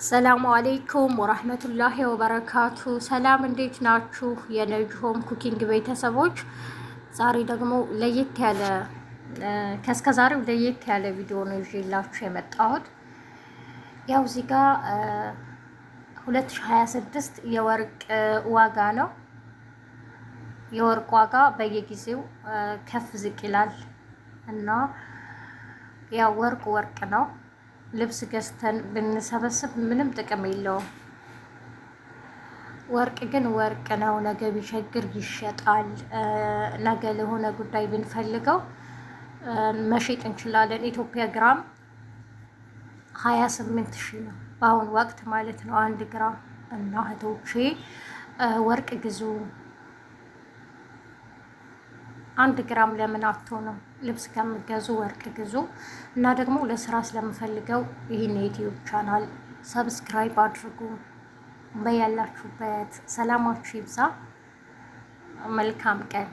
ሰላሙ አለይኩም ወራህመቱላሂ ወበረካቱ። ሰላም እንዴት ናችሁ? የነጅሆም ኩኪንግ ቤተሰቦች ዛሬ ደግሞ ለየት ያለ ከስከዛሬው ለየት ያለ ቪዲዮ ነው ይዤላችሁ የመጣሁት። ያው እዚህ ጋር 2026 የወርቅ ዋጋ ነው። የወርቅ ዋጋ በየጊዜው ከፍ ዝቅ ይላል እና ያው ወርቅ ነው። ልብስ ገዝተን ብንሰበስብ ምንም ጥቅም የለውም። ወርቅ ግን ወርቅ ነው። ነገ ቢቸግር ይሸጣል። ነገ ለሆነ ጉዳይ ብንፈልገው መሸጥ እንችላለን። ኢትዮጵያ ግራም 28,000 ነው በአሁኑ ወቅት ማለት ነው 1 ግራም። እና እህቶቼ ወርቅ ግዙ። 1 ግራም ለምን አትሆንም? ልብስ ከምገዙ ወርቅ ግዙ። እና ደግሞ ለስራ ስለምፈልገው ይህን የዩቲዩብ ቻናል ሰብስክራይብ አድርጉ። በያላችሁበት ሰላማችሁ ይብዛ። መልካም ቀን